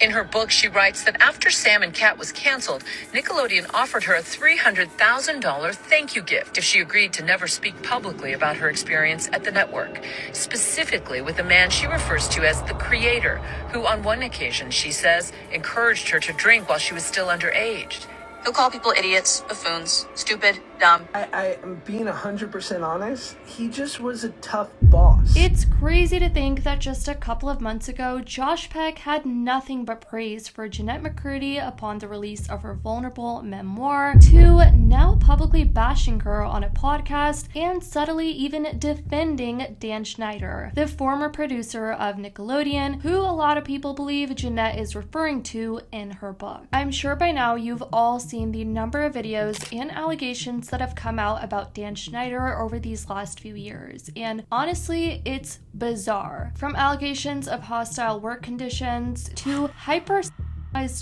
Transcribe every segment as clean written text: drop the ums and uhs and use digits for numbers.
In her book, she writes that after Sam and Cat was canceled, Nickelodeon offered her a $300,000 thank you gift if she agreed to never speak publicly about her experience at the network, specifically with a man she refers to as the creator, who on one occasion, she says, encouraged her to drink while she was still underage. He'll call people idiots, buffoons, stupid, dumb. I am being 100% honest. He just was a tough boss. It's crazy to think that just a couple of months ago, Josh Peck had nothing but praise for Jeanette McCurdy upon the release of her vulnerable memoir, to now publicly bashing her on a podcast and subtly even defending Dan Schneider, the former producer of Nickelodeon, who a lot of people believe Jeanette is referring to in her book. I'm sure by now you've all seen the number of videos and allegations that have come out about Dan Schneider over these last few years, and honestly, it's bizarre. From allegations of hostile work conditions to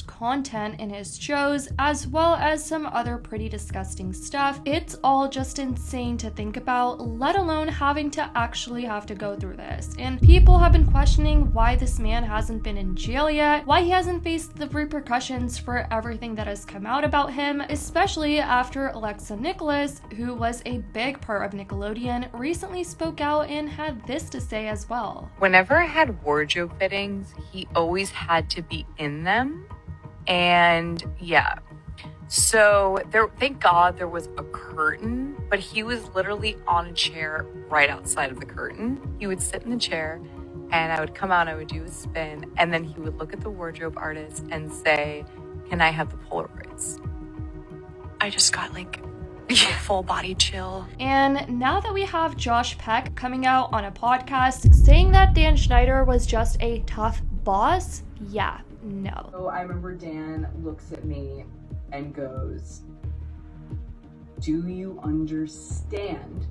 content in his shows, as well as some other pretty disgusting stuff. It's all just insane to think about, let alone having to actually have to go through this. And people have been questioning why this man hasn't been in jail yet, why he hasn't faced the repercussions for everything that has come out about him, especially after Alexa Nicholas, who was a big part of Nickelodeon, recently spoke out and had this to say as well. Whenever I had wardrobe fittings, he always had to be in them. And yeah, so thank God there was a curtain, but he was literally on a chair right outside of the curtain. He would sit in the chair and I would come out, I would do a spin, and then he would look at the wardrobe artist and say, "Can I have the Polaroids?" I just got like a full body chill. And now that we have Josh Peck coming out on a podcast saying that Dan Schneider was just a tough boss, yeah. No. So I remember Dan looks at me and goes, "Do you understand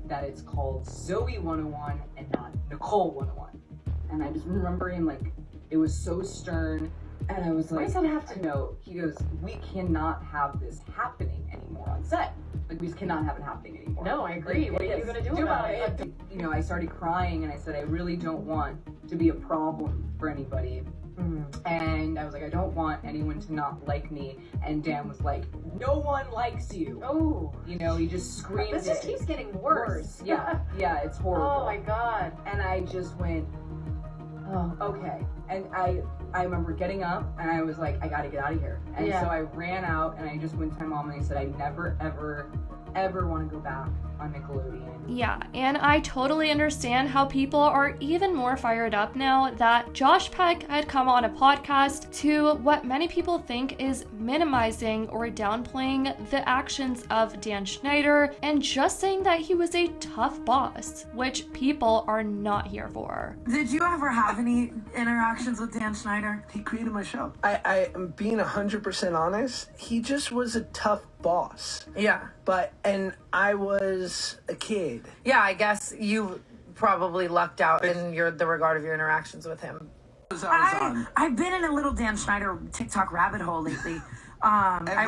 that it's called Zoe 101 and not Nicole 101?" And I just remember him like, it was so stern. And I was like, "Why does that have to know?" He goes, "We cannot have this happening anymore on set. Like, we just cannot have it happening anymore." No, I agree. What are you going to do about it? You know, I started crying and I said, "I really don't want to be a problem for anybody." And I was like, "I don't want anyone to not like me." And Dan was like, "No one likes you." Oh. You know, he just screamed. This just keeps getting worse. Yeah, it's horrible. Oh my God. And I just went, "Oh, okay." And I remember getting up and I was like, "I gotta get out of here." And so I ran out and I just went to my mom and I said, "I never, ever want to go back on Nickelodeon." Yeah, and I totally understand how people are even more fired up now that Josh Peck had come on a podcast to what many people think is minimizing or downplaying the actions of Dan Schneider and just saying that he was a tough boss, which people are not here for. Did you ever have any interactions with Dan Schneider? He created my show. I am being 100% honest. He just was a tough boss. Yeah. And I was a kid. Yeah, I guess you probably lucked out in the regard of your interactions with him. I've been in a little Dan Schneider TikTok rabbit hole lately. I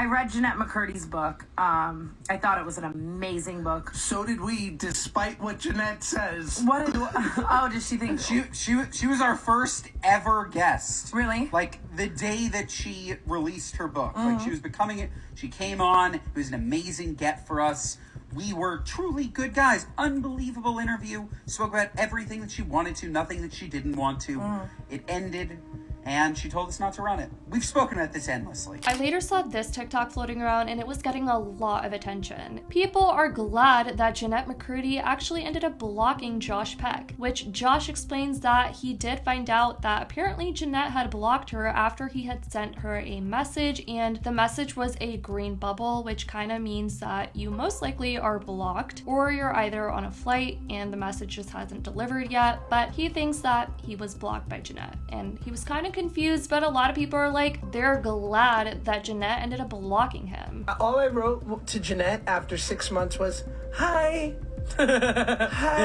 read Jeanette McCurdy's book. I thought it was an amazing book. So did we, despite what Jeanette says. Did she think? She was our first ever guest. Really? Like the day that she released her book. Like she was becoming it. She came on. It was an amazing get for us. We were truly good guys. Unbelievable interview. Spoke about everything that she wanted to, nothing that she didn't want to. It ended, and she told us not to run it. We've spoken about this endlessly. I later saw this TikTok floating around and it was getting a lot of attention. People are glad that Jeanette McCurdy actually ended up blocking Josh Peck, which Josh explains that he did find out that apparently Jeanette had blocked her after he had sent her a message, and the message was a green bubble, which kind of means that you most likely are blocked, or you're either on a flight and the message just hasn't delivered yet, but he thinks that he was blocked by Jeanette, and he was kind of confused, but a lot of people are like, they're glad that Jeanette ended up blocking him. All I wrote to Jeanette after 6 months was, "Hi." Hi.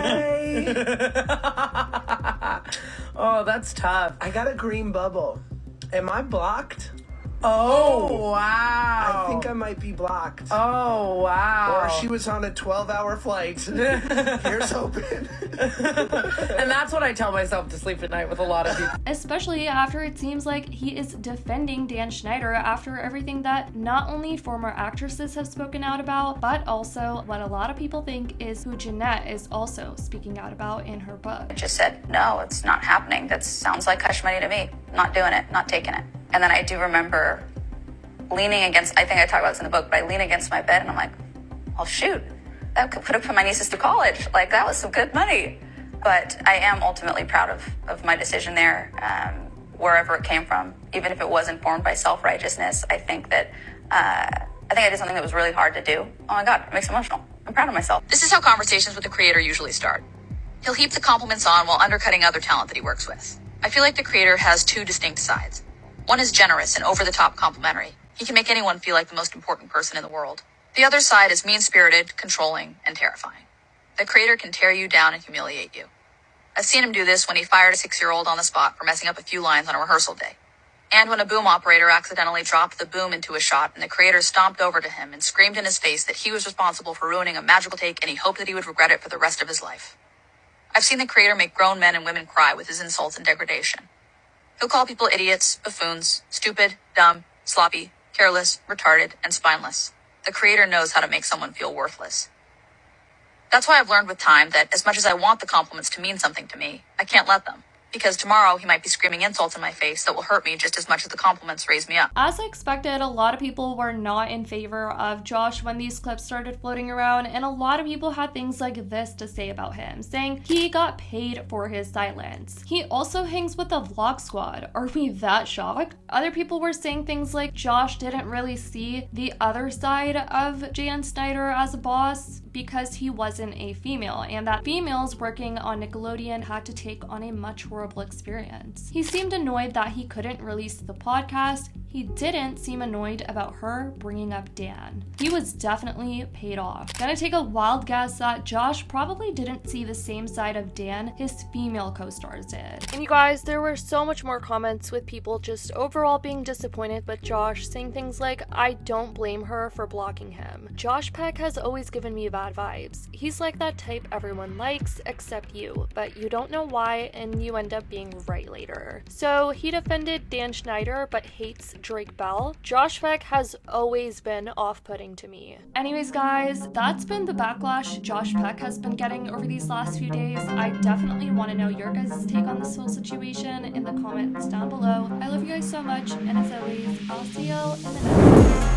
Oh, that's tough. I got a green bubble. Am I blocked? Oh, wow. I think I might be blocked. Oh, wow. Or she was on a 12-hour flight. Here's hoping. And that's what I tell myself to sleep at night with a lot of people. Especially after it seems like he is defending Dan Schneider after everything that not only former actresses have spoken out about, but also what a lot of people think is who Jeanette is also speaking out about in her book. I just said, no, it's not happening. That sounds like hush money to me. Not doing it, not taking it. And then I do remember leaning against, I think I talk about this in the book, but I lean against my bed and I'm like, oh shoot, that could have put my nieces to college. Like, that was some good money. But I am ultimately proud of my decision there, wherever it came from. Even if it was informed by self-righteousness, I think that, I did something that was really hard to do. Oh my God, it makes me emotional. I'm proud of myself. This is how conversations with the creator usually start. He'll heap the compliments on while undercutting other talent that he works with. I feel like the creator has two distinct sides. One is generous and over-the-top complimentary. He can make anyone feel like the most important person in the world. The other side is mean-spirited, controlling, and terrifying. The creator can tear you down and humiliate you. I've seen him do this when he fired a 6-year-old on the spot for messing up a few lines on a rehearsal day. And when a boom operator accidentally dropped the boom into a shot and the creator stomped over to him and screamed in his face that he was responsible for ruining a magical take and he hoped that he would regret it for the rest of his life. I've seen the creator make grown men and women cry with his insults and degradation. He'll call people idiots, buffoons, stupid, dumb, sloppy, careless, retarded, and spineless. The creator knows how to make someone feel worthless. That's why I've learned with time that as much as I want the compliments to mean something to me, I can't let them. Because tomorrow he might be screaming insults in my face that will hurt me just as much as the compliments raise me up. As I expected, a lot of people were not in favor of Josh when these clips started floating around, and a lot of people had things like this to say about him, saying he got paid for his silence. He also hangs with the Vlog Squad. Are we that shocked? Other people were saying things like Josh didn't really see the other side of Jan Schneider as a boss because he wasn't a female, and that females working on Nickelodeon had to take on a much horrible experience. He seemed annoyed that he couldn't release the podcast. He didn't seem annoyed about her bringing up Dan. He was definitely paid off. Gonna take a wild guess that Josh probably didn't see the same side of Dan his female co-stars did. And you guys, there were so much more comments with people just overall being disappointed with Josh, saying things like, I don't blame her for blocking him. Josh Peck has always given me bad vibes. He's like that type everyone likes except you, but you don't know why and you end up being right later. So he defended Dan Schneider but hates Drake Bell. Josh Peck has always been off-putting to me. Anyways guys, that's been the backlash Josh Peck has been getting over these last few days. I definitely want to know your guys' take on this whole situation in the comments down below. I love you guys so much, and as always, I'll see you in the next one.